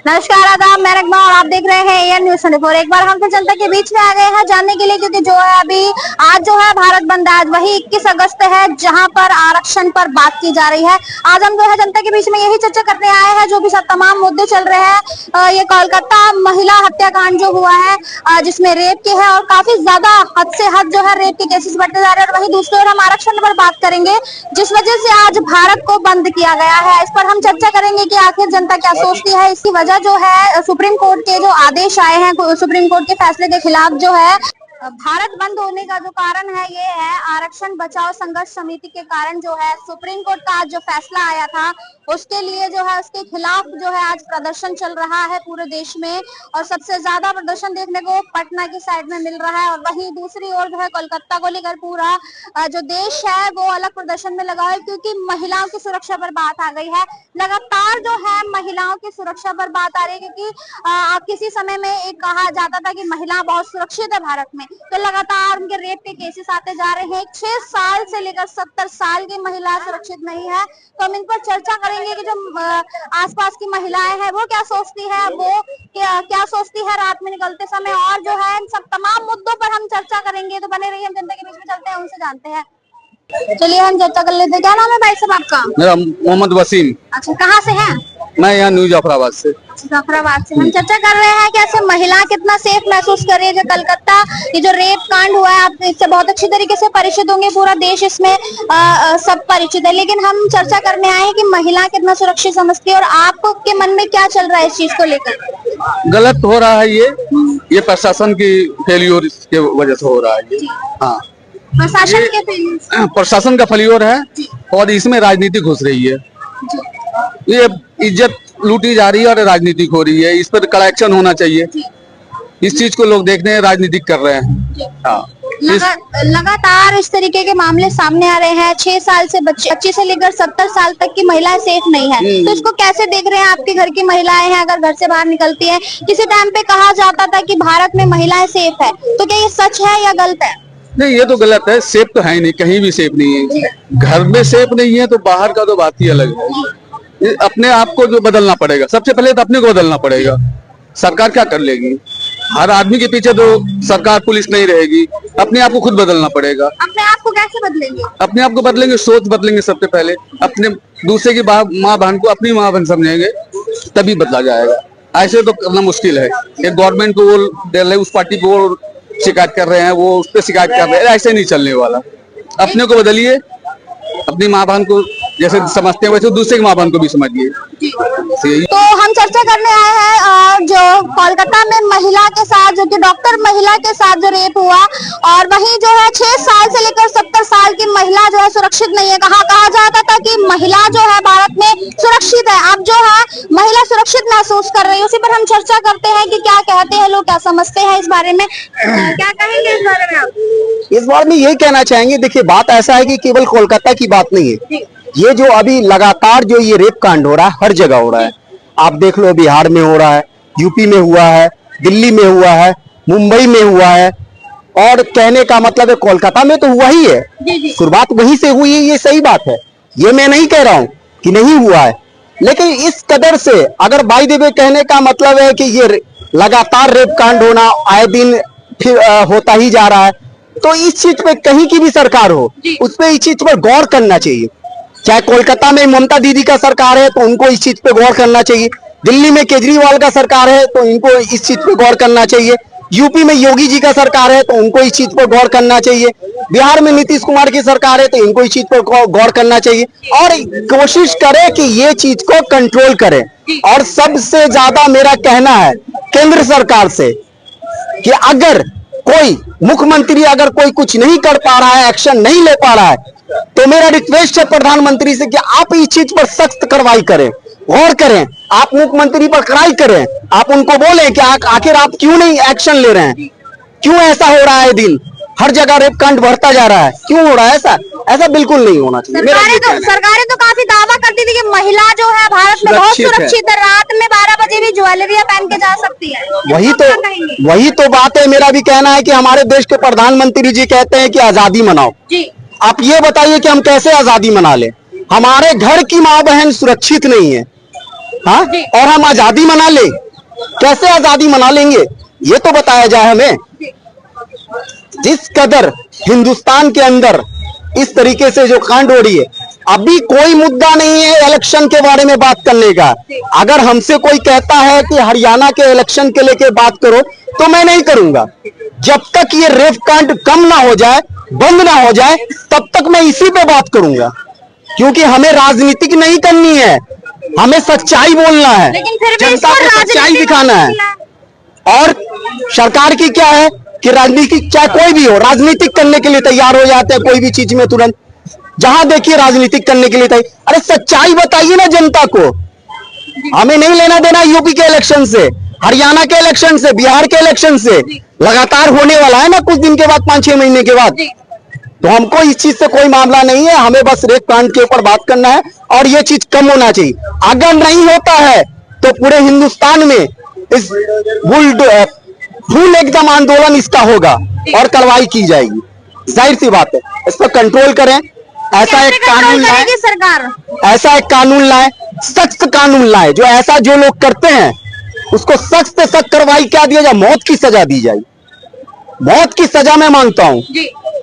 नमस्कार, आदाब, मैं रगमा और आप देख रहे हैं एएन न्यूज़ 24। एक बार हम फिर जनता के बीच में आ गए हैं जानने के लिए, क्योंकि जो है अभी आज जो है भारत बंद है। आज वही 21 अगस्त है जहां पर आरक्षण पर बात की जा रही है। आज हम जो है जनता के बीच में यही चर्चा करने आए हैं, जो भी सब तमाम मुद्दे चल रहे हैं। ये कोलकाता महिला हत्याकांड जो हुआ है, जिसमें रेप के है और काफी ज्यादा हद से हद जो है रेप के केसेस बढ़ते जा रहे हैं। और वही दूसरी ओर हम आरक्षण पर बात करेंगे, जिस वजह से आज भारत को बंद किया गया है। इस पर हम चर्चा करेंगे कि आखिर जनता क्या सोचती है। इसकी वजह जो है सुप्रीम कोर्ट के जो आदेश आए हैं, सुप्रीम कोर्ट के फैसले के खिलाफ जो है भारत बंद होने का जो कारण है, ये है आरक्षण बचाओ संघर्ष समिति के कारण जो है सुप्रीम कोर्ट का आज जो फैसला आया था, उसके लिए जो है उसके खिलाफ जो है आज प्रदर्शन चल रहा है पूरे देश में। और सबसे ज्यादा प्रदर्शन देखने को पटना की साइड में मिल रहा है, और वहीं दूसरी ओर जो है कोलकाता को लेकर पूरा जो देश है वो अलग प्रदर्शन में लगा है, क्योंकि महिलाओं की सुरक्षा पर बात आ गई है। लगातार जो है महिलाओं की सुरक्षा पर बात आ रही है, क्योंकि किसी समय में एक कहा जाता था कि महिला बहुत सुरक्षित है भारत में, तो लगातार उनके रेप के केसेस आते जा रहे हैं। 6 साल से लेकर 70 साल की महिला सुरक्षित नहीं है। तो हम इन पर चर्चा करेंगे कि जो आसपास की महिलाएं हैं वो क्या सोचती है, वो क्या सोचती है रात में निकलते समय, और जो है इन सब तमाम मुद्दों पर हम चर्चा करेंगे। तो बने रहिए, हम जनता के बीच में चलते हैं, उनसे जानते हैं। चलिए हम चर्चा कर लेते हैं। क्या नाम है भाई साहब आपका? मेरा मोहम्मद वसीम। अच्छा, कहाँ से हैं? मैं यहाँ न्यू जाफराबाद से। जाफराबाद से। हम चर्चा कर रहे हैं कि ऐसे महिला कितना सेफ महसूस कर रही है। जो कलकत्ता ये जो रेप कांड हुआ है, आप इससे बहुत अच्छी तरीके से परिचित होंगे, पूरा देश इसमें सब परिचित है। लेकिन हम चर्चा करने आए हैं कि महिला कितना सुरक्षित समझती है, और आपके मन में क्या चल रहा है इस चीज को लेकर? गलत हो रहा है ये प्रशासन की फेलियर की वजह से हो रहा है ये। हाँ, प्रशासन का फेलियर है, और इसमें राजनीति घुस रही है। ये इज्जत लूटी जा रही है और राजनीति हो रही है। इस पर कड़ा एक्शन होना चाहिए। इस चीज को लोग देखने राजनीतिक कर रहे हैं। हाँ, लगातार इस तरीके के मामले सामने आ रहे हैं। 6 साल से बच्चे से लेकर 70 साल तक की महिलाएं सेफ नहीं है। तो इसको कैसे देख रहे हैं? आपके घर की महिलाएं हैं, अगर घर से बाहर निकलती हैं, किसी टाइम पे कहा जाता था कि भारत में महिलाएं सेफ है, तो क्या ये सच है या गलत है? नहीं, ये तो गलत है। सेफ तो है ही नहीं, कहीं भी सेफ नहीं है। घर में सेफ नहीं है तो बाहर का तो बात ही अलग है। अपने आप को जो बदलना पड़ेगा, सबसे पहले तो अपने को बदलना पड़ेगा। सरकार क्या कर लेगी? हर आदमी के पीछे तो सरकार पुलिस नहीं रहेगी। अपने आप को खुद बदलना पड़ेगा। अपने आप को कैसे बदलेंगे? अपने आप को बदलेंगे, सोच बदलेंगे। सबसे पहले अपने दूसरे की माँ बहन को अपनी माँ बहन समझेंगे, तभी बदला जाएगा। ऐसे तो करना मुश्किल है। एक गवर्नमेंट को वो उस पार्टी को शिकायत कर रहे हैं, वो उस पर शिकायत कर रहे हैं, ऐसे नहीं चलने वाला। अपने को बदलिए, अपनी माँ बहन को जैसे समझते हैं वैसे दूसरे की माँ बहन को भी समझिए। तो हम चर्चा करने आए हैं जो कोलकाता में महिला के साथ, जो कि डॉक्टर महिला के साथ जो रेप हुआ, और वहीं जो है 6 साल से लेकर 70 साल की महिला जो है सुरक्षित नहीं है। कहा जाता था कि महिला जो है भारत में सुरक्षित है, अब जो है महिला सुरक्षित महसूस कर रही है। उसी पर हम चर्चा करते हैं कि क्या कहते हैं लोग, क्या समझते हैं इस बारे में। क्या कहेंगे इस बारे में आप? इस बारे में यही कहना चाहेंगे, देखिए बात ऐसा है कि केवल कोलकाता की बात नहीं है। ये जो अभी लगातार जो ये रेप कांड हो रहा है, हर जगह हो रहा है। आप देख लो, बिहार में हो रहा है, यूपी में हुआ है, दिल्ली में हुआ है, मुंबई में हुआ है, और कहने का मतलब है कोलकाता में तो हुआ ही है। शुरुआत वहीं से हुई है, ये सही बात है। ये मैं नहीं कह रहा हूं कि नहीं हुआ है, लेकिन इस कदर से अगर बाय द वे कहने का मतलब है कि ये लगातार रेप कांड होना आए दिन फिर होता ही जा रहा है, तो इस चीज पे कहीं की भी सरकार हो, उस पर इस चीज पर गौर करना चाहिए। चाहे कोलकाता में ममता दीदी का सरकार है तो उनको इस चीज पे गौर करना चाहिए, दिल्ली में केजरीवाल का सरकार है तो इनको इस चीज पे गौर करना चाहिए, यूपी में योगी जी का सरकार है तो उनको इस चीज पर गौर करना चाहिए, बिहार में नीतीश कुमार की सरकार है तो इनको इस चीज पर गौर करना चाहिए, और कोशिश करें कि ये चीज को कंट्रोल करें। और सबसे ज्यादा मेरा कहना है केंद्र सरकार से कि अगर कोई मुख्यमंत्री अगर कोई कुछ नहीं कर पा रहा है, एक्शन नहीं ले पा रहा है, तो मेरा रिक्वेस्ट है प्रधानमंत्री से कि आप इस चीज पर सख्त कार्रवाई करें, गौर करें। आप मुख्यमंत्री पर कार्रवाई करें, आप उनको बोलें कि आखिर आप क्यों नहीं एक्शन ले रहे हैं, क्यों ऐसा हो रहा है? दिन हर जगह रेप कांड बढ़ता जा रहा है, क्यों हो रहा है ऐसा? ऐसा बिल्कुल नहीं होना चाहिए। सरकारें तो काफी दावा करती थी कि महिला जो है भारत में बहुत सुरक्षित है, रात में 12 बजे भी ज्वेलरियां पहन के जा सकती है। वही तो बात है। मेरा भी कहना है कि हमारे देश के प्रधानमंत्री जी कहते हैं कि आजादी मनाओ। आप ये बताइए कि हम कैसे आजादी मना लें? हमारे घर की माँ बहन सुरक्षित नहीं है, हाँ, और हम आजादी मना ले? कैसे आजादी मना लेंगे, ये तो बताया जाए हमें। जिस कदर हिंदुस्तान के अंदर इस तरीके से जो कांड हो रही है, अभी कोई मुद्दा नहीं है इलेक्शन के बारे में बात करने का। अगर हमसे कोई कहता है कि हरियाणा के इलेक्शन के लेके बात करो, तो मैं नहीं करूंगा। जब तक ये रेप कांड कम ना हो जाए, बंद ना हो जाए, तब तक मैं इसी पे बात करूंगा। क्योंकि हमें राजनीतिक नहीं करनी है, हमें सच्चाई बोलना है, लेकिन फिर भी जनता इसको को सच्चाई राजनीति दिखाना है। और सरकार की क्या है कि राजनीतिक, चाहे कोई भी हो, राजनीतिक करने के लिए तैयार हो जाते हैं कोई भी चीज में तुरंत। जहां देखिए राजनीतिक करने के लिए तैयार। अरे सच्चाई बताइए ना जनता को। हमें नहीं लेना देना यूपी के इलेक्शन से, हरियाणा के इलेक्शन से, बिहार के इलेक्शन से। लगातार होने वाला है ना कुछ दिन के बाद, 5-6 महीने के बाद। तो हमको इस चीज से कोई मामला नहीं है, हमें बस रेप कांड के ऊपर बात करना है और ये चीज कम होना चाहिए। अगर नहीं होता है तो पूरे हिंदुस्तान में इस फुल एकदम आंदोलन इसका होगा और कार्रवाई की जाएगी। जाहिर सी बात है, इस पर कंट्रोल करें। ऐसा एक कानून लाए, सरकार ऐसा एक कानून लाए, सख्त कानून लाए, जो ऐसा जो लोग करते हैं उसको सख्त से सख्त कार्रवाई क्या दिया जाए, मौत की सजा दी जाए। मौत की सजा मैं मांगता हूं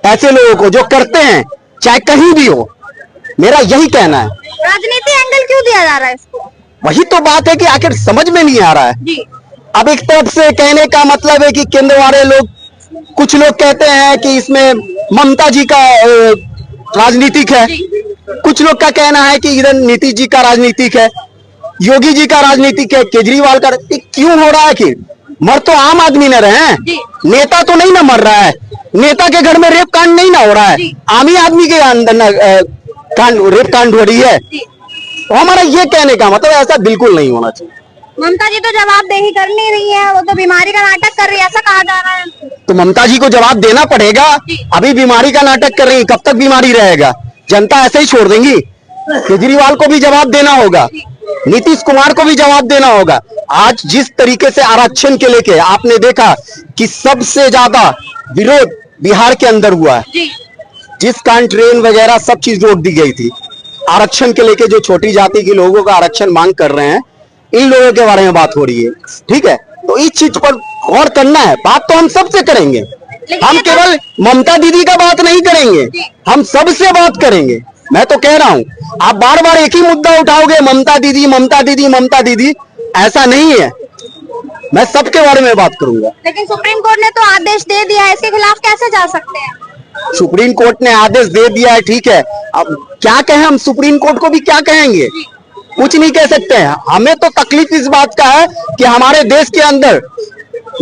ऐसे लोगों को जो करते हैं, चाहे कहीं भी हो। मेरा यही कहना है। राजनीति एंगल क्यों दिया जा रहा है इसको? वही तो बात है कि आखिर समझ में नहीं आ रहा है। जी। अब एक तरफ से कहने का मतलब है कि केंद्र वाले लोग, कुछ लोग कहते हैं कि इसमें ममता जी का राजनीतिक है, कुछ लोग का कहना है कि इधर नीतीश जी का राजनीतिक है, योगी जी का राजनीतिक है, केजरीवाल का। क्यों हो रहा है? कि मर तो आम आदमी न रहे हैं, नेता तो नहीं ना मर रहा है। नेता के घर में रेप कांड नहीं ना हो रहा है, आम ही आदमी के अंदर रेप कांड हो रही है। तो हमारा ये कहने का मतलब ऐसा बिल्कुल नहीं होना चाहिए। ममता जी तो जवाबदेही कर नहीं रही है, वो तो बीमारी का नाटक कर रही है, ऐसा कहा जा रहा है। तो ममता जी को जवाब देना पड़ेगा। अभी बीमारी का नाटक कर रही है, कब तक बीमारी रहेगा? जनता ऐसे ही छोड़ देंगी? केजरीवाल को भी जवाब देना होगा, नीतीश कुमार को भी जवाब देना होगा। आज जिस तरीके से आरक्षण के लेके आपने देखा कि सबसे ज्यादा विरोध बिहार के अंदर हुआ है, जिस कारण ट्रेन वगैरह सब चीज रोक दी गई थी। आरक्षण के लेके जो छोटी जाति के लोगों का आरक्षण मांग कर रहे हैं, इन लोगों के बारे में बात हो रही है। ठीक है, तो इस चीज पर गौर करना है। बात तो हम सबसे करेंगे, हम केवल ममता दीदी का बात नहीं करेंगे, हम सबसे बात करेंगे। मैं तो कह रहा हूं, आप बार बार एक ही मुद्दा उठाओगे, ममता दीदी ममता दीदी ममता दीदी, ऐसा नहीं है। मैं सबके बारे में बात करूंगा। लेकिन सुप्रीम कोर्ट ने तो आदेश दे दिया है, इसके खिलाफ कैसे जा सकते हैं? सुप्रीम कोर्ट ने आदेश दे दिया है, ठीक है। अब क्या कहें हम? सुप्रीम कोर्ट को भी क्या कहेंगे? कुछ नहीं कह सकते हैं। हमें तो तकलीफ इस बात का है कि हमारे देश के अंदर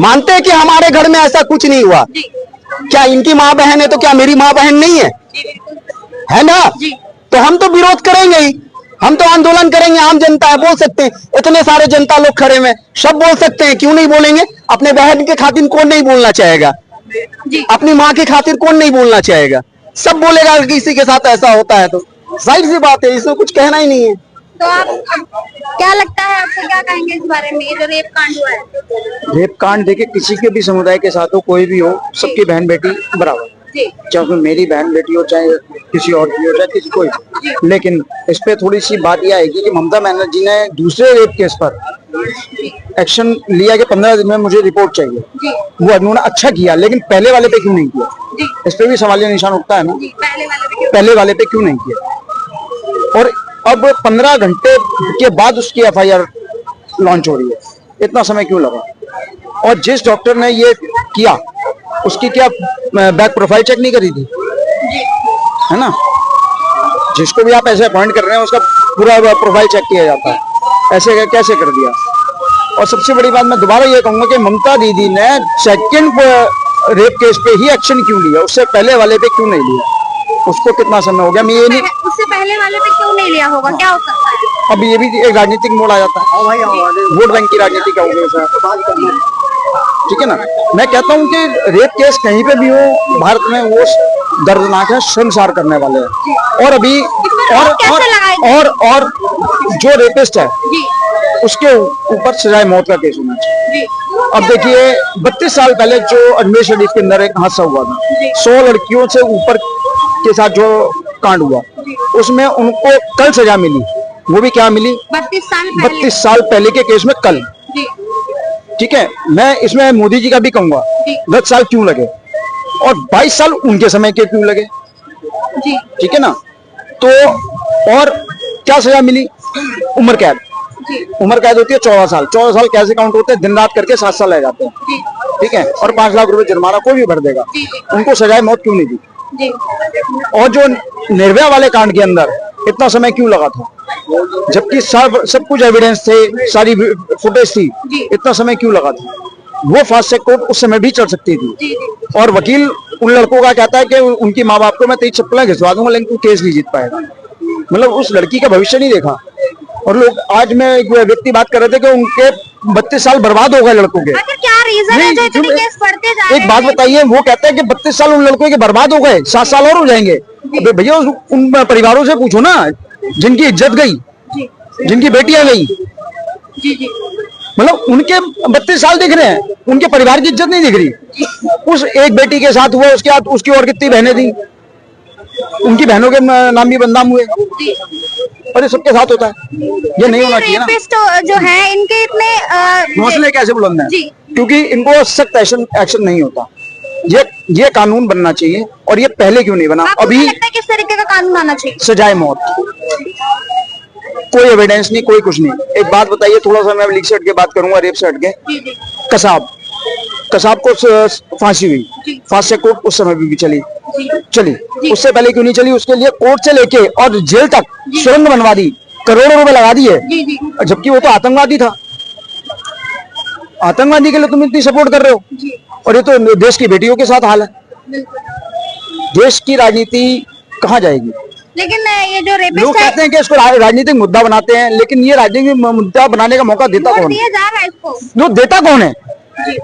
मानते हैं कि हमारे घर में ऐसा कुछ नहीं हुआ। क्या इनकी माँ बहन है तो क्या मेरी माँ बहन नहीं है ना? तो हम तो विरोध करेंगे ही, हम तो आंदोलन करेंगे। आम जनता है, बोल सकते हैं, इतने सारे जनता लोग खड़े में, सब बोल सकते हैं, क्यों नहीं बोलेंगे? अपने बहन के खातिर कौन नहीं बोलना चाहेगा? अपनी माँ की खातिर कौन नहीं बोलना चाहेगा? सब बोलेगा कि किसी के साथ ऐसा होता है। तो जाहिर सी बात है, इसमें कुछ कहना ही नहीं है। तो आप क्या लगता है, आपको क्या कहेंगे इस बारे में, ये जो रेप कांड हुआ है? रेप कांड देखिए, किसी के भी समुदाय के साथ हो, कोई भी हो, सबकी बहन बेटी बराबर, चाहे उसमें मेरी बहन बेटी हो, चाहे किसी और की हो, चाहे किसी कोई। लेकिन इस पे थोड़ी सी बात यह आएगी कि ममता बनर्जी ने दूसरे रेप केस पर एक्शन लिया कि 15 दिन में मुझे रिपोर्ट चाहिए, वो उन्होंने अच्छा किया, लेकिन पहले वाले पे क्यों नहीं किया? इस पे भी सवालिया निशान उठता है ना, पहले वाले पे क्यों नहीं किया? और अब 15 घंटे के बाद उसकी FIR लॉन्च हो रही है, इतना समय क्यों लगा? और जिस डॉक्टर ने ये किया उसकी क्या बैक प्रोफाइल चेक नहीं करी थी? है ना, जिसको भी आप ऐसे अपॉइंट कर रहे हैं उसका पूरा प्रोफाइल चेक किया जाता है, ऐसे कैसे कर दिया? और सबसे बड़ी बात मैं दोबारा ये कहूंगा कि ममता दीदी ने सेकंड रेप केस पे ही एक्शन क्यों लिया, उससे पहले वाले पे क्यों नहीं लिया? उसको कितना समय हो गया? मैं ये नहीं, उससे पहले वाले पे क्यों नहीं लिया होगा, क्या हो सकता है? अब ये भी एक राजनीतिक मोड़ आ जाता है, वोट बैंक की राजनीति का हो गया, ठीक है ना। मैं कहता हूँ कि रेप केस कहीं पे भी हो भारत में, वो दर्दनाक है, शर्मसार करने वाले हैं। और अभी और जो रेपिस्ट है उसके ऊपर सजाए मौत का केस होना चाहिए। अब देखिए, 32 साल पहले जो अजमेर शरीफ के अंदर एक हादसा हुआ था, 100 लड़कियों से ऊपर के साथ जो कांड हुआ, उसमें उनको कल सजा मिली, वो भी क्या मिली, 32 साल पहले के केस में कल। जी ठीक है, मैं इसमें मोदी जी का भी कहूंगा, 10 साल क्यों लगे और 22 साल उनके समय के क्यों लगे। जी ठीक है ना, तो और क्या सजा मिली, उम्र कैद। उम्र कैद होती है 14 साल। 14 साल कैसे काउंट होते हैं, दिन रात करके 7 साल रह जाते हैं। ठीक है, और 5 लाख रुपए जुर्माना कोई भी भर देगा। उनको सजाए मौत क्यों नहीं दी। और जो निर्भया वाले कांड के अंदर इतना समय क्यों लगा था, जबकि सब कुछ एविडेंस थे, सारी फुटेज थी, इतना समय क्यों लगा था। वो फास्ट ट्रैक कोर्ट उस समय भी चल सकती थी। और वकील उन लड़कों का कहता है कि उनकी माँ बाप को मैं 23 चप्पलें घिसवा दूंगा, लेकिन केस नहीं जीत पाएगा। मतलब उस लड़की का भविष्य नहीं देखा। और लोग, आज मैं एक व्यक्ति बात कर रहे थे कि उनके 32 साल बर्बाद हो गए लड़कों के। क्या रीजन है जो इतने केस बढ़ते जा रहे हैं? एक बात बताइए, वो कहते हैं कि 32 साल उन लड़कों के बर्बाद हो गए, 7 साल और हो जाएंगे। अबे भैया, उन परिवारों से पूछो ना जिनकी इज्जत गई, जिनकी बेटियां गई। मतलब उनके 32 साल दिख रहे हैं, उनके परिवार की इज्जत नहीं दिख रही। उस एक बेटी के साथ हुआ, उसके बाद उसकी और कितनी बहनें थी, उनकी बहनों के नाम भी बदनाम हुए। और ये सबके साथ होता है, ये नहीं होना चाहिए ना। जो है इनके इतने हौसले कैसे बुलंद हैं, क्योंकि इनको सख्त एक्शन नहीं होता। ये कानून बनना चाहिए। और ये पहले क्यों नहीं बना अभी? लगता है किस तरीके का कानून आना चाहिए? सजाए मौत, कोई एविडेंस नहीं, कोई कुछ नहीं। एक बात बताइए, थोड़ा सा मैं लीक से हट के बात करूंगा, रेप से हट के। कसाब को फांसी हुई, फांसी कोर्ट उस समय भी चली। उससे पहले क्यों नहीं चली? उसके लिए कोर्ट से लेके और जेल तक सुरंग बनवा दी, करोड़ों रुपए लगा दिए, जबकि वो तो आतंकवादी था। आतंकवादी के लिए तुम इतनी सपोर्ट कर रहे हो। और ये तो देश की बेटियों के साथ हाल है। देश की राजनीति कहाँ जाएगी? लेकिन ये जो रेपिस्ट लोग कहते हैं कि इसको राजनीतिक मुद्दा बनाते हैं, लेकिन ये राजनीतिक मुद्दा बनाने का मौका देता कौन है? जो देता कौन है?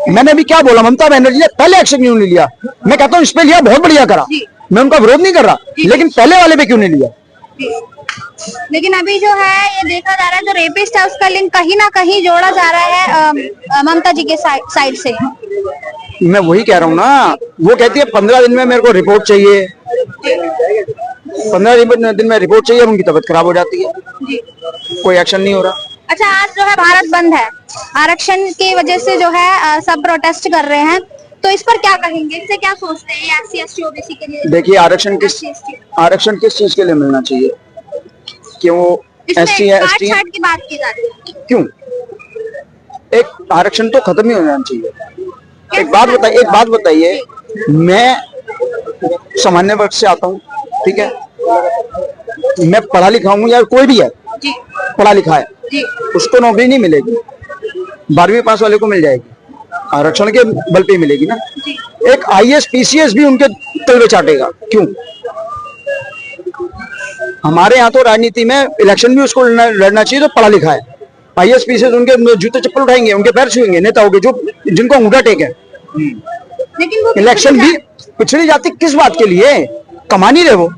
मैंने अभी क्या बोला, ममता बनर्जी ने पहले एक्शन क्यों नहीं लिया? मैं कहता हूँ इस पे लिया, बहुत बढ़िया करा, मैं उनका विरोध नहीं कर रहा, लेकिन पहले वाले पे क्यों नहीं लिया? लेकिन अभी जो है ये देखा जा रहा है, जो रेपिस्ट है उसका लिंक कहीं ना कहीं जोड़ा जा रहा है ममता जी के साइड से। मैं वही कह रहा हूँ ना, वो कहती है 15 दिन में मेरे को रिपोर्ट चाहिए, 15 दिन में रिपोर्ट चाहिए, उनकी तबीयत खराब हो जाती है, कोई एक्शन नहीं हो रहा। अच्छा, आज जो है भारत बंद है, आरक्षण की वजह से जो है सब प्रोटेस्ट कर रहे हैं, तो इस पर क्या कहेंगे? इससे क्या सोचते हैं SC ST OBC के लिए? देखिए, आरक्षण किस चीज के लिए मिलना चाहिए? क्यों SC ST की बात की जा रही है? क्यों? एक आरक्षण तो खत्म ही हो जाना चाहिए। एक बात बताइए, मैं सामान्य वर्ग से आता हूँ, ठीक है, मैं पढ़ा लिखा हूँ, या कोई भी है पढ़ा लिखा है, उसको नौकरी नहीं मिलेगी, 12वीं पास वाले को मिल जाएगी, आरक्षण के बल पे मिलेगी ना। एक IAS PCS भी उनके तलवे चाटेगा, क्यों? हमारे यहाँ तो राजनीति में इलेक्शन भी उसको लड़ना चाहिए जो पढ़ा लिखा है। IAS PCS उनके जूते चप्पल उठाएंगे, उनके पैर छुएंगे, नेता होंगे जो जिनको अंगूठा टेक है। लेकिन इलेक्शन भी पिछड़ी जाति किस बात के लिए? कमा नहीं रहे वो,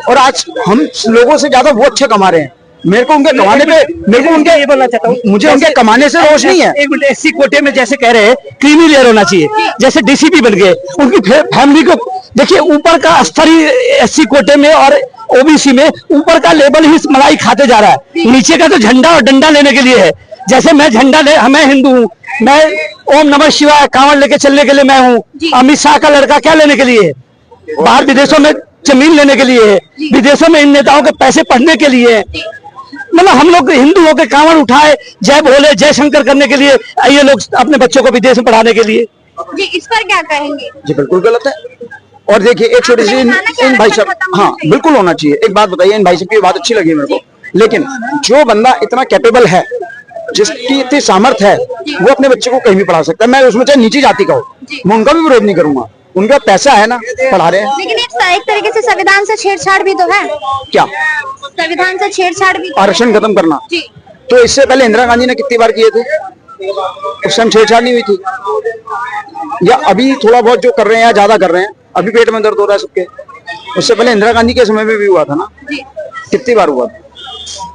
और आज हम लोगों से ज्यादा वो अच्छे कमा रहे हैं। मेरे को उनके कमाने पे, मेरे को उनके, ये बोलना चाहता हूँ, मुझे उनके कमाने से रोष नहीं है। एक मिनट, SC कोटे में जैसे कह रहे हैं क्रीमी लेयर होना चाहिए, जैसे DCP बन गए, उनकी फैमिली को देखिए, ऊपर का स्तर ही SC कोटे में और OBC में ऊपर का लेवल ही मलाई खाते जा रहा है, नीचे का तो झंडा और डंडा लेने के लिए है। जैसे मैं मैं हिंदू हूँ, मैं ओम नमः शिवाय कांवड़ लेके चलने के लिए मैं हूँ, अमित शाह का लड़का क्या लेने के लिए है? बाहर विदेशों में जमीन लेने के लिए है, विदेशों में इन नेताओं के पैसे पढ़ने के लिए है। मतलब हम लोग हिंदू होकर कांवड़ उठाए, जय भोले जय शंकर करने के लिए, ये लोग अपने बच्चों को विदेश में पढ़ाने के लिए। जी, इस पर क्या कहेंगे? जी बिल्कुल गलत है। और देखिए, एक छोटी सी इन भाई साहब, हाँ बिल्कुल होना चाहिए। एक बात बताइए, इन भाई साहब की बात अच्छी लगी मेरे को, लेकिन जो बंदा इतना कैपेबल है, जिसकी इतनी सामर्थ्य है, वो अपने बच्चे को कहीं भी पढ़ा सकता है। मैं उसमें चाहे नीची जाति का हो, मैं उनका भी विरोध नहीं करूंगा, उनका पैसा है ना, पढ़ा रहे हैं। लेकिन एक तरीके से संविधान से छेड़छाड़ भी तो है। क्या संविधान से छेड़छाड़ भी? आरक्षण खत्म करना। तो इससे पहले इंदिरा गांधी ने कितनी बार किए थे, उस टाइम छेड़छाड़ नहीं हुई थी। या अभी थोड़ा बहुत जो कर रहे हैं या ज्यादा कर रहे हैं, अभी पेट में दर्द हो रहा है सबके। उससे पहले इंदिरा गांधी के समय में भी हुआ था ना, कितनी बार हुआ था?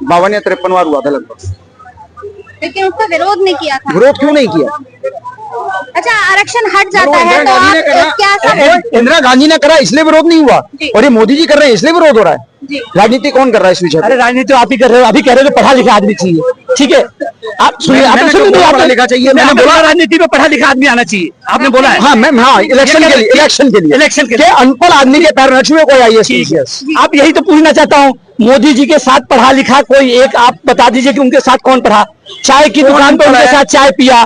52 या 53 बार हुआ था लगभग, लेकिन उसका विरोध नहीं किया था। विरोध क्यों नहीं किया? अच्छा, आरक्षण हट जाता है तो आप क्या? इंदिरा गांधी ने करा इसलिए विरोध नहीं हुआ, और ये मोदी जी कर रहे हैं इसलिए विरोध हो रहा है। राजनीति कौन कर रहा है इस विषय अरे राजनीति तो आप ही कर रहे हो, अभी कह रहे हो पढ़ा लिखा आदमी चाहिए, ठीक है। आप सुनिए, मैंने तो बोला पढ़ा लिखा चाहिए, मैंने बोला राजनीति में पढ़ा लिखा आदमी आना चाहिए, आपने बोला है। हाँ मैम, हाँ इलेक्शन के लिए इलेक्शन के कि अनपढ़ आदमी के पैर न छुए कोई आईएएस। आप यही तो पूछना चाहता हूँ, मोदी जी के साथ पढ़ा लिखा कोई एक आप बता दीजिए कि उनके साथ कौन पढ़ा, चाय की दुकान पर उनके साथ चाय पिया।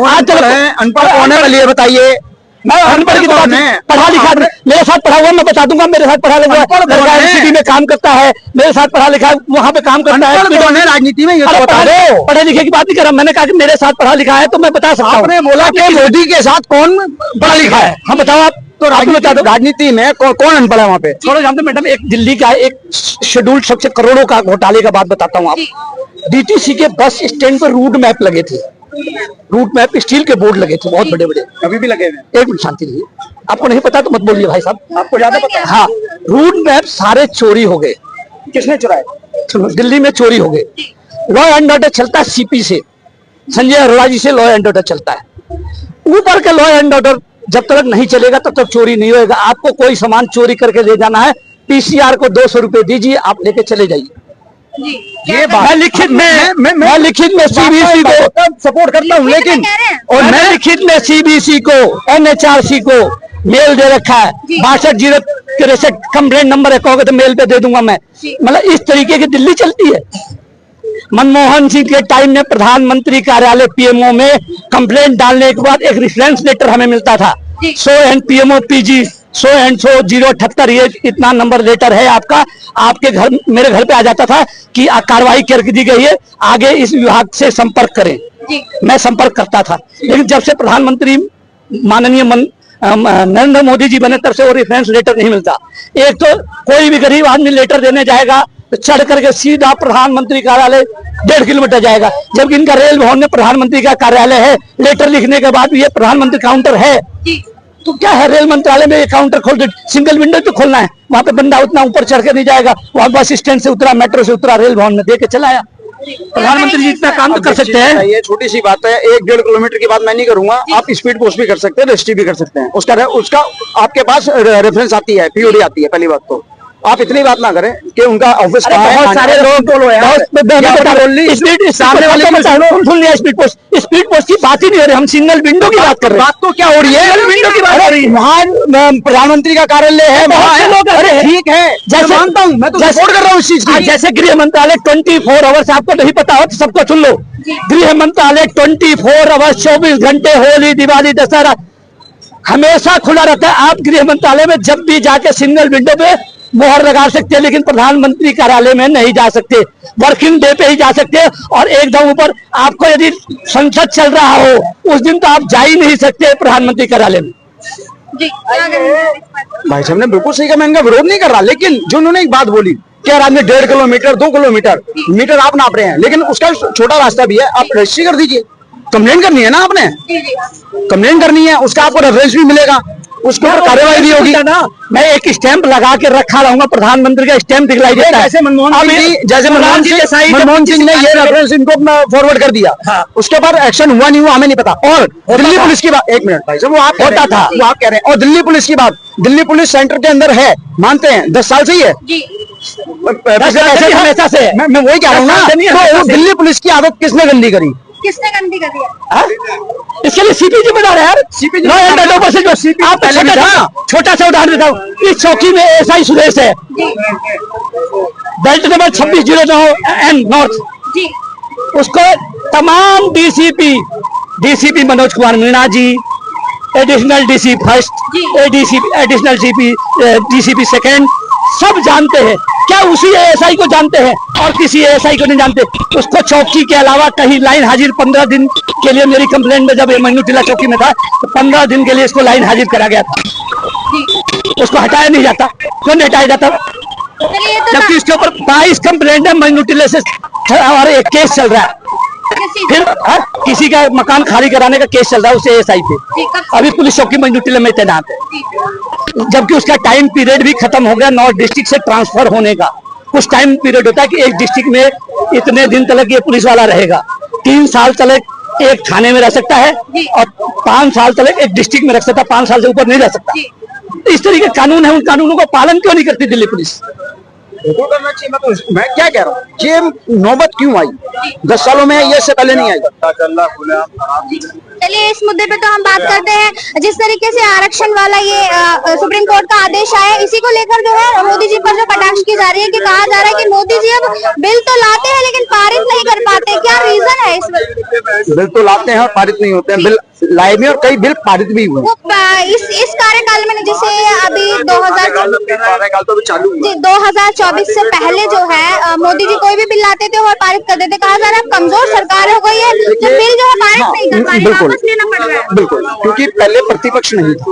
आज चलो अनपढ़ कौन है ये बताइए। मैं अनपढ़ की बात नहीं, पढ़ा लिखा मेरे साथ पढ़ा हुआ मैं बता दूंगा, मेरे साथ पढ़ा लिखा यूनिवर्सिटी में काम करता है, मेरे साथ पढ़ा लिखा वहाँ पे काम करता है। राजनीति में पढ़े लिखे की बात नहीं कर रहा, मैंने कहा कि मेरे साथ पढ़ा लिखा है तो मैं बता सकता हूँ। आपने बोला कि मोदी के साथ कौन पढ़ा लिखा है, हम बताओ आप तो राजनीति में कौन अनपढ़ है वहाँ पे। छोड़ो जानते मैडम, एक दिल्ली का एक शेड्यूल्ड सबसे करोड़ों का घोटाले का बात बताता हूँ आप। डीटीसी के बस स्टैंड पर रूट मैप लगे थे, रूट मैप स्टील के बोर्ड लगे थे बहुत बड़े बड़े, अभी भी लगे हुए। एक मिनट शांति रहिए, आपको नहीं पता तो मत बोलिए भाई साहब, आपको ज्यादा पता है। हाँ, रूट मैप सारे चोरी हो गए। किसने चुराए? सुनो, दिल्ली में चोरी हो गए। लॉ एंड ऑर्डर चलता है सीपी से, संजय अरोड़ा जी से लॉ एंड ऑर्डर चलता है। ऊपर का लॉ एंड ऑर्डर जब तक नहीं चलेगा तब तक चोरी नहीं होगा। आपको कोई सामान चोरी करके ले जाना है, पीसीआर को 200 रुपए दीजिए, आप लेके चले जाइए। ये बात मैं लिखित में सीबीसी को सपोर्ट करता हूँ, लेकिन और मैं लिखित में सीबीसी को एनएचआरसी को मेल दे रखा है, 6263 कंप्लेंट नंबर है, कहोगे तो मेल पे दे दूंगा मैं। मतलब इस तरीके की दिल्ली चलती है। मनमोहन सिंह के टाइम में प्रधानमंत्री कार्यालय पीएमओ में कंप्लेंट डालने के बाद एक रेफरेंस लेटर हमें मिलता था, so and PMO PG so and so 078 ये इतना नंबर लेटर है आपका, आपके घर मेरे घर पे आ जाता था कि कार्रवाई कर दी गई है, आगे इस विभाग से संपर्क करें। मैं संपर्क करता था, लेकिन जब से प्रधानमंत्री माननीय नरेंद्र मोदी जी बने तब से वो रेफरेंस लेटर नहीं मिलता। एक तो कोई भी गरीब आदमी लेटर देने जाएगा तो चढ़ करके सीधा प्रधानमंत्री कार्यालय 1.5 किलोमीटर जाएगा, जबकि इनका रेल भवन में प्रधानमंत्री का कार्यालय है। लेटर लिखने के बाद भी ये प्रधानमंत्री काउंटर है, तो क्या है, रेल मंत्रालय में ये काउंटर खोल दे, सिंगल विंडो तो खोलना है, वहां पे बंदा उतना ऊपर चढ़ के नहीं जाएगा, वहां बस स्टैंड से उतरा, मेट्रो से उतरा, रेल भवन में दे के चला आया। प्रधानमंत्री जी इतना काम तो कर सकते हैं। ये छोटी सी बात है, 1-1.5 किलोमीटर की बात मैं नहीं करूंगा, आप स्पीड पोस्ट भी कर सकते हैं, रजिस्ट्री भी कर सकते हैं, उसका आपके पास रेफरेंस आती है, पीओडी आती है। पहली बात तो आप इतनी बात ना करें कि उनका ऑफिस कहाँ है। बहुत सारे लोग सामने वाले स्पीड पोस्ट की बात ही नहीं हो रही, हम सिंगल विंडो की बात कर रहे हैं। बात तो क्या हो रही है, विंडो की बात हो रही है। वहाँ प्रधानमंत्री का कार्यालय है, अरे ठीक है, जैसे मानता हूँ, मैं तो सपोर्ट कर रहा हूँ इस चीज की। जैसे गृह मंत्रालय 24 आवर्स, आपको नहीं पता हो तो सबको सुन लो, गृह मंत्रालय 24 आवर्स 24 घंटे, होली दिवाली दशहरा हमेशा खुला रहता है। आप गृह मंत्रालय में जब भी जाके सिंगल विंडो पे मोहर लगा सकते हैं, लेकिन प्रधानमंत्री कार्यालय में नहीं जा सकते, वर्किंग डे पे ही जा सकते हैं। और एकदम ऊपर आपको यदि संसद चल रहा हो उस दिन तो आप जा ही नहीं सकते प्रधानमंत्री कार्यालय में। भाई साहब ने बिल्कुल सही कहा, मैं इनका विरोध नहीं कर रहा, लेकिन जो उन्होंने एक बात बोली कि यार आपने 1.5 किलोमीटर 2 किलोमीटर मीटर आप नाप रहे हैं, लेकिन उसका छोटा रास्ता भी है, आप रजिस्ट्री कर दीजिए। कंप्लेंट करनी है ना, आपने कंप्लेंट करनी है, उसका आपको रेफरेंस भी मिलेगा, उसको कार्रवाई भी होगी ना। मैं एक स्टैंप लगा के रखा रहूंगा, प्रधानमंत्री का स्टैंप दिखलाई देता है। जैसे मनमोहन सिंह ने ये रेफरेंस इनको फॉरवर्ड कर दिया, उसके बाद एक्शन हुआ नहीं हुआ हमें नहीं पता। और दिल्ली पुलिस की बात, एक मिनट भाई साहब, वो आप होता था, वो आप कह रहे हैं। और दिल्ली पुलिस की बात, दिल्ली पुलिस सेंटर के अंदर है, मानते हैं 10 साल से ही है, हमेशा से। मैं वही कह रहा हूँ ना, तो दिल्ली पुलिस की आदत किसने गंदी करी? किसने गंदी कर दिया? इसके लिए सीपी जिम्मेदार है यार। आप छोटा सा उदाहरण देता हूँ, इस चौकी में एसआई सुरेश है, बेल्ट नंबर 2609 नॉर्थ, उसको तमाम DCP Manoj Kumar Meena ji, additional DC first, additional DCP second, सब जानते हैं। क्या उसी एएसआई को जानते हैं और किसी एएसआई को नहीं जानते? उसको चौकी के अलावा कहीं लाइन हाजिर 15 दिन के लिए, मेरी कंप्लेंट में जब ये मन्नू चौकी में था तो 15 दिन के लिए इसको लाइन हाजिर करा गया था, उसको हटाया नहीं जाता। क्यों नहीं हटाया जाता? जबकि इसके ऊपर 22 कंप्लेंट है मन्नू टिल्ला से, और एक केस चल रहा है, फिर किसी का मकान खाली कराने का केस चल रहा है उस एएसआई पे, अभी पुलिस चौकी मन्नू टिल्ला में तैनात है, जबकि उसका टाइम पीरियड भी खत्म हो गया नॉर्थ डिस्ट्रिक्ट से ट्रांसफर होने का। कुछ टाइम पीरियड होता है कि एक डिस्ट्रिक्ट में इतने दिन तक ये पुलिस वाला रहेगा, 3 साल तक एक थाने में रह सकता है और 5 साल तक एक डिस्ट्रिक्ट में रख सकता है, 5 साल से ऊपर नहीं रह सकता। इस तरीके कानून है, उन कानूनों का पालन क्यों नहीं करती दिल्ली पुलिस? बिल्कुल करना चाहिए। मैं क्या कह रहा हूँ, ये नौबत क्यों आई? 10 सालों में ये से पहले नहीं आई। चलिए इस मुद्दे पे तो हम बात करते हैं। जिस तरीके से आरक्षण वाला ये सुप्रीम कोर्ट का आदेश आया, इसी को लेकर जो है मोदी जी पर जो कटाक्ष की जा रही है कि कहा जा रहा है कि मोदी जी अब बिल तो लाते हैं लेकिन पारित नहीं कर पाते, क्या रीजन है इसमें? बिल तो लाते हैं और पारित नहीं होते हैं। बिल लाए भी और कई बिल पारित भी हुए। वो इस कार्यकाल में जैसे अभी 2024 से पहले जो है मोदी जी कोई भी बिल लाते थे और पारित कर देते। कहा जा रहा है कमजोर सरकार हो गई है, जो बिल जो है पारित नहीं कर पा रही, वापस लेना पड़ रहा है। बिल्कुल, क्योंकि पहले प्रतिपक्ष नहीं था,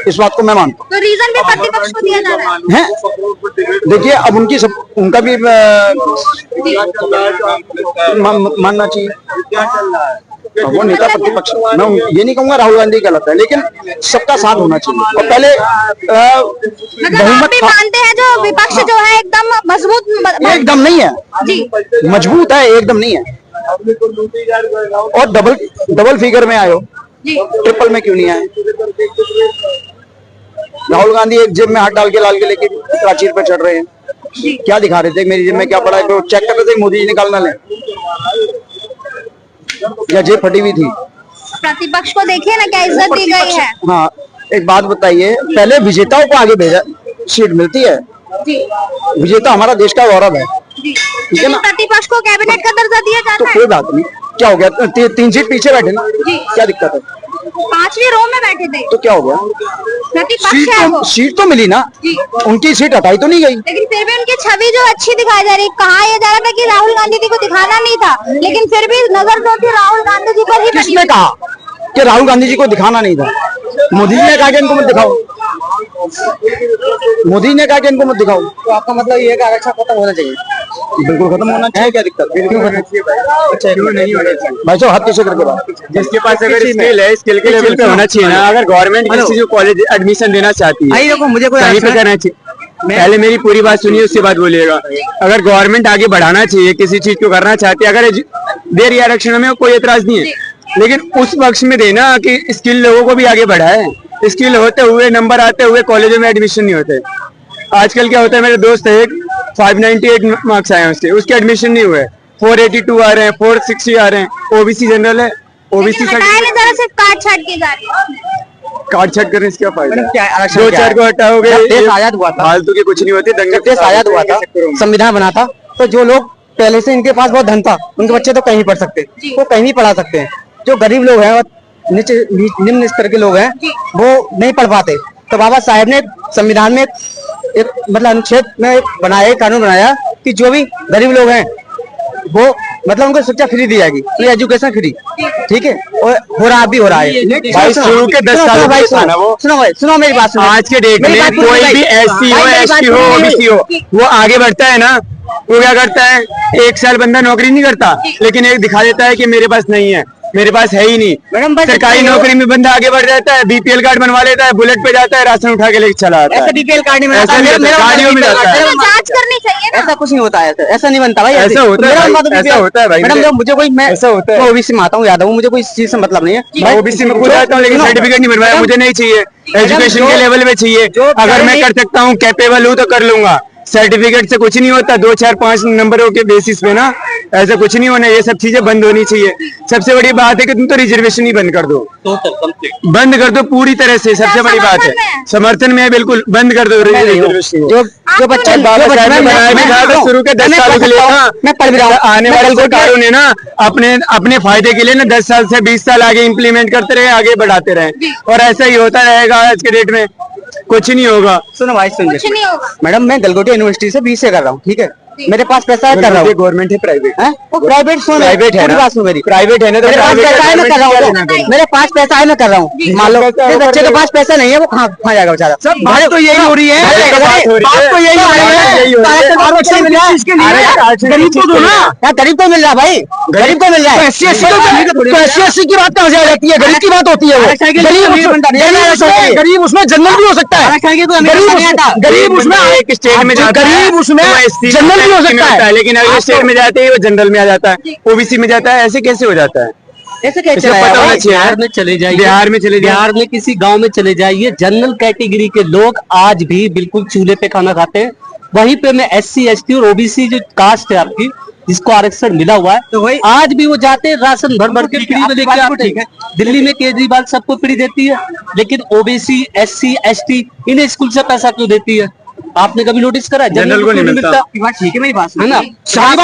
इस बात को मैं मानता हूँ। तो रीजन भी प्रतिपक्ष को दिया जा रहा है। देखिए अब उनका भी मानना चाहिए। वो नेता प्रतिपक्ष, मैं ये नहीं कहूंगा राहुल गांधी गलत है, लेकिन सबका साथ होना चाहिए। और पहले मतलब आप भी मानते हैं जो विपक्ष जो है एकदम मजबूत एकदम नहीं है जी, मजबूत है, एकदम नहीं है। और डबल फिगर में आयो, ट्रिपल में क्यों नहीं आए? राहुल गांधी एक जेब में हाथ डाल के लाल किले की प्राचीर पर चढ़ रहे हैं। क्या दिखा रहे थे? मेरी जेब में क्या पड़ा है? चेक कर रहे थे मोदी जी निकालना ले, या जेब फटी हुई थी? प्रतिपक्ष को देखिए ना क्या इज्जत दी गई है। हाँ, एक बात बताइए, पहले विजेताओं को आगे भेजा, सीट मिलती है। विजेता हमारा देश का गौरव है, ठीक है ना? प्रतिपक्ष को कैबिनेट का दर्जा दिया तो जाता है। कोई बात नहीं, क्या हो गया? 3 सीट पीछे बैठे ना, क्या दिक्कत है? 5वीं रो में बैठे थे तो क्या हो गया? प्रतिपक्ष है वो। सीट तो मिली ना, उनकी सीट हटाई तो नहीं गई। लेकिन फिर भी उनकी छवि जो अच्छी दिखाई जा रही। कहा यह जा रहा था कि राहुल गांधी जी को दिखाना नहीं था, लेकिन फिर भी नजर जो थी राहुल गांधी जी पर ही बनी किसने हुई। कहा कि राहुल गांधी जी को दिखाना नहीं था? मोदी जी ने कहा कि इनको मत दिखाओ। मोदी ने कहा कि इनको मत दिखाओ। तो आपका मतलब ये है कि आरक्षण खत्म होना चाहिए? बिल्कुल खत्म होना चाहिए। क्या दिक्कत? क्यों होना चाहिए? अच्छा, क्यों नहीं होना चाहिए भाई? साहब हाथ कैसे करके बात, जिसके पास अगर स्किल है, स्किल के लेवल पे होना चाहिए ना। अगर गवर्नमेंट किसी जो कॉलेज एडमिशन देना चाहती है, मुझे कोई कहीं पे करना चाहिए। पहले मेरी पूरी बात सुनिए, उसके बाद बोलिएगा। अगर गवर्नमेंट आगे बढ़ाना चाहिए, किसी चीज को करना चाहती है, अगर दे रही आरक्षण में कोई एतराज नहीं है, लेकिन उस पक्ष में देना कि स्किल लोगों को भी आगे बढ़ाए। स्किल होते हुए, नंबर आते हुए कॉलेजों में एडमिशन नहीं होते। आजकल क्या होता है, मेरे दोस्त है एक 598 मार्क्स आए हैं उसके एडमिशन नहीं हुए। 482 आ रहे हैं, 460 आ रहे हैं। ओबीसी जनरल है, ओबीसी हटाए नहीं जा रहा, सिर्फ काट छाट की जा रही है। काट छाट करने से क्या फायदा? आरक्षण 2-4 को हटाओगे, जब देश आजाद हुआ था, फालतू के कुछ नहीं होते। जब देश आजाद हुआ था, संविधान बना था, तो जो लोग पहले से इनके पास बहुत धन था, उनके बच्चे तो कहीं पढ़ सकते, वो कहीं भी पढ़ा सकते हैं। जो गरीब लोग हैं और निम्न स्तर के लोग हैं, वो नहीं पढ़ पाते। तो बाबा साहेब ने संविधान में एक मतलब अनुच्छेद में बनाया, कानून बनाया कि जो भी गरीब लोग हैं वो मतलब उनको शिक्षा फ्री दी जाएगी, एजुकेशन फ्री, ठीक है? और हो रहा भी हो रहा है भाई। शुरू के 10 साल भाई, सुनो मेरी बात सुनो। आज के डेट में कोई भी एससी हो, एसटी हो, ओबीसी हो, वो आगे बढ़ता है ना। वो क्या करता है, 1 साल बंदा नौकरी नहीं करता, लेकिन एक दिखा देता है कि मेरे पास नहीं है, मेरे पास है ही नहीं। सरकारी नौकरी में बंदा आगे बढ़ जाता है, बीपीएल कार्ड बनवा लेता है, बुलेट पे जाता है, राशन उठा के लेके चला आता है। बीपीएल कार्ड नहीं ऐसा नहीं होता, गाड़ियों में जाता है। जांच करनी चाहिए ना। ऐसा कुछ नहीं होता है, ऐसा नहीं बनता भाई। ऐसा होता है भाई, ऐसा होता है भाई। मैडम जब मुझे कोई, मैं ऐसा होता है। ओबीसी में आता हूँ, याद हूँ, मुझे कोई इस चीज से मतलब नहीं है। मैं ओबीसी में खुद आता हूँ, लेकिन सर्टिफिकेट नहीं बनवाया, मुझे नहीं चाहिए। एजुकेशन के लेवल में चाहिए। अगर मैं कर सकता हूँ, कैपेबल हूँ, तो कर लूंगा। सर्टिफिकेट से कुछ नहीं होता। 2, 4, 5 नंबरों के बेसिस पे ना ऐसा कुछ नहीं होना। ये सब चीजें बंद होनी चाहिए। सबसे बड़ी बात है कि तुम तो रिजर्वेशन ही बंद कर दो, बंद कर दो पूरी तरह से। सबसे बड़ी बात है, समर्थन में है, बिल्कुल बंद कर दो रिजर्वेशन। जो बच्चा बनाया भी था शुरू के 10 सालों के लिए ना, मैं पढ़ भी रहा हूँ, आने वाले सरकारों ने ना अपने फायदे के लिए ना 10 साल से 20 साल आगे इम्प्लीमेंट करते रहे, आगे बढ़ाते रहे, और ऐसा ही होता रहेगा। आज के डेट में कुछ नहीं होगा। सुनो भाई, सुन कुछ नहीं होगा। मैडम, मैं गलगोटिया यूनिवर्सिटी से बीसीए कर रहा हूँ, ठीक है? मेरे पास पैसा है, कर रहा हूँ। गवर्नमेंट है प्राइवेट है? वो प्राइवेट, सुन प्राइवेट है ना, बात सुन मेरी। प्राइवेट है ना, तो मेरे पास पैसा है, मैं कर रहा हूँ। मेरे पास पैसा है, मैं कर रहा हूँ। मान लो मेरे बच्चे के पास पैसा नहीं है, वो कहाँ जाएगा बेचारा? बात तो यही हो रही है, बात तो यही हो रही है। गरीब को दो ना यार, गरीब को मिल रहा है भाई, गरीब को मिल रहा है। SC की बात कहाँ से आ जाती है? गरीब की बात होती है वो। गरीब उसमें जनरल भी हो सकता है, गरीब उसमें एक स्टेट में जाता है, गरीब उसमें जनरल भी हो सकता है, लेकिन अगले स्टेट में जाते ही वो जनरल में आ जाता है, ओबीसी में जाता है। ऐसे कैसे हो जाता है? ऐसे कैसे इसे पता होना चाहिए। बिहार में चले जाइए, बिहार में चले जाइए, बिहार में किसी गांव में चले जाइए, जनरल कैटेगरी के लोग आज भी बिल्कुल चूल्हे पे खाना खाते हैं, वहीं पे मैं SC ST और OBC जो कास्ट है आपकी, जिसको आरक्षण मिला हुआ है, तो वही आज भी वो जाते हैं राशन भर भर के फ्री में लेके आते हैं। दिल्ली में केजरीवाल सबको फ्री देती है, लेकिन OBC SC ST इन्हें स्कूल से पैसा क्यों देती है? आपने कभी नोटिस करा? जनरल को नहीं मिलता। ठीक है मेरी बात है ना,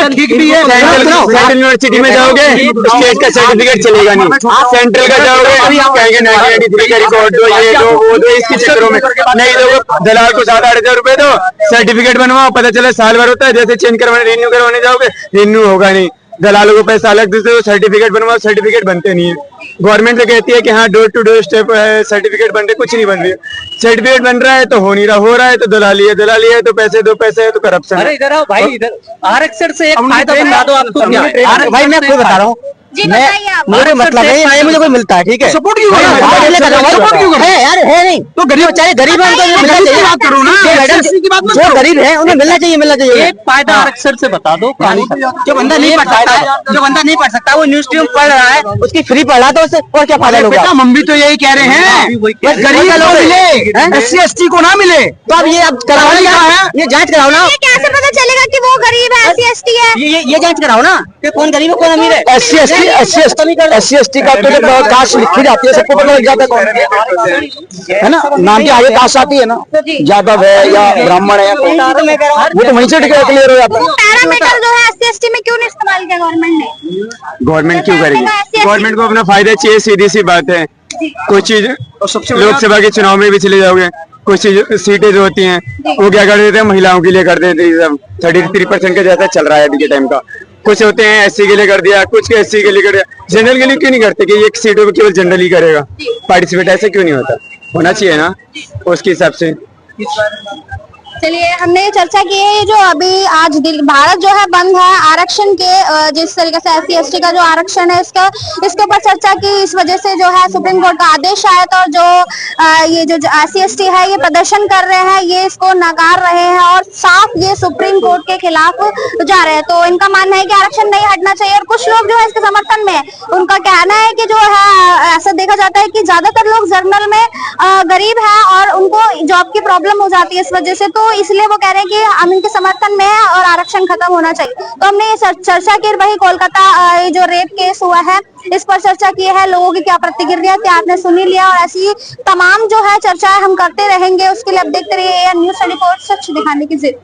ठीक भी है। सेंट्रल यूनिवर्सिटी में जाओगे स्टेट का सर्टिफिकेट चलेगा नहीं, सेंट्रल का जाओगे कहेंगे 1983 का रिकॉर्ड दो, ये दो वो दो, इसके चक्करों में नहीं दोगे। दलाल को 7-8 रुपए दो, सर्टिफिकेट बनवाओ, पता चला साल भर होता है, जैसे चेंज करवाने रिन्यू करवाने जाओगे रिन्यू होगा नहीं, दलालों को पैसा अलग दे, सर्टिफिकेट बनवाओ, सर्टिफिकेट बनते नहीं है। गवर्नमेंट तो कहती है कि हाँ डोर टू डोर स्टेप है, सर्टिफिकेट बन रहे, कुछ नहीं बन रही है। सर्टिफिकेट बन रहा है तो हो नहीं रहा, हो रहा है तो दलाली है तो पैसे दो, पैसे है तो करप्शन। अरे इधर आओ भाई, इधर आरक्षण से एक फायदा बता दो आपको क्या है? भाई मैं आपको बता रहा हूँ, जी बताइए आप। मुझे मतलब है ये मुझे कोई मिलता है, ठीक है, सपोर्ट क्यों है यार, है नहीं तो गरीब बेचारे गरीब है, उनको मिलना चाहिए। बात करो ना, जो गरीब है उन्हें मिलना चाहिए, मिलना चाहिए। एक फायदा आरक्षण से बता दो। जो बंदा नहीं पढ़ सकता है, जो बंदा नहीं पढ़ सकता, वो न्यूज ट्यूब पढ़ रहा है, उसकी फ्री पढ़ा तो उससे और क्या फायदा होगा? हम भी तो यही कह रहे हैं, बस गरीब को मिले, SC ST को ना मिले। तो अब ये अब कराओ ना, ये जांच कराओ ना, ये कैसे पता चलेगा कि वो गरीब है SC ST है? ये जांच कराओ ना कि कौन गरीब है कौन अमीर है। SC ST का तो जब कास्ट लिखी जाती है सबको पता लग जाता है कौन है ना, नाम की आगे कास्ट आती है ना, यादव है या ब्राह्मण है, वो तो वहीं से क्लियर हो जाता है। पैरामीटर जो है SC ST में क्यों नहीं इस्तेमाल किया गवर्नमेंट ने? गवर्नमेंट क्यों करेगी? गवर्नमेंट को अपना फायदा चाहिए, सीधी सी बात है। कोई चीज लोकसभा के चुनाव में भी चले जाओगे, कुछ सीटें जो होती हैं वो क्या कर देते हैं, महिलाओं के लिए कर देते हैं, 33% का जैसा चल रहा है अभी के टाइम का। कुछ होते हैं SC के लिए कर दिया, कुछ के SC के लिए कर दिया, जनरल के लिए क्यों नहीं करते कि एक सीटों पे केवल जनरल ही करेगा पार्टिसिपेट? ऐसे क्यों नहीं होता? होना चाहिए ना उसके हिसाब से। चलिए, हमने ये चर्चा की है, ये जो अभी आज भारत जो है बंद है आरक्षण के, जिस तरीके से SC ST का जो आरक्षण है इसके ऊपर चर्चा की। इस वजह से जो है सुप्रीम कोर्ट का आदेश आया था, और जो ये जो SC ST है ये प्रदर्शन कर रहे हैं, ये इसको नकार रहे हैं और साफ ये सुप्रीम कोर्ट के खिलाफ जा रहे हैं। तो इनका मानना है कि आरक्षण नहीं हटना चाहिए, और कुछ लोग जो है इसके समर्थन में, उनका कहना है कि जो है ऐसा देखा जाता है कि ज्यादातर लोग जनरल में गरीब है और उनको जॉब की प्रॉब्लम हो जाती है इस वजह से, तो इसलिए वो कह रहे हैं कि हम इनके समर्थन में है और आरक्षण खत्म होना चाहिए। तो हमने ये चर्चा की, वही कोलकाता ये जो रेप केस हुआ है इस पर चर्चा की है, लोगों की क्या प्रतिक्रिया थी आपने सुन ही लिया, और ऐसी तमाम जो है चर्चाएं हम करते रहेंगे। उसके लिए अब देखते रहिए AN News 24, सच दिखाने की जिद।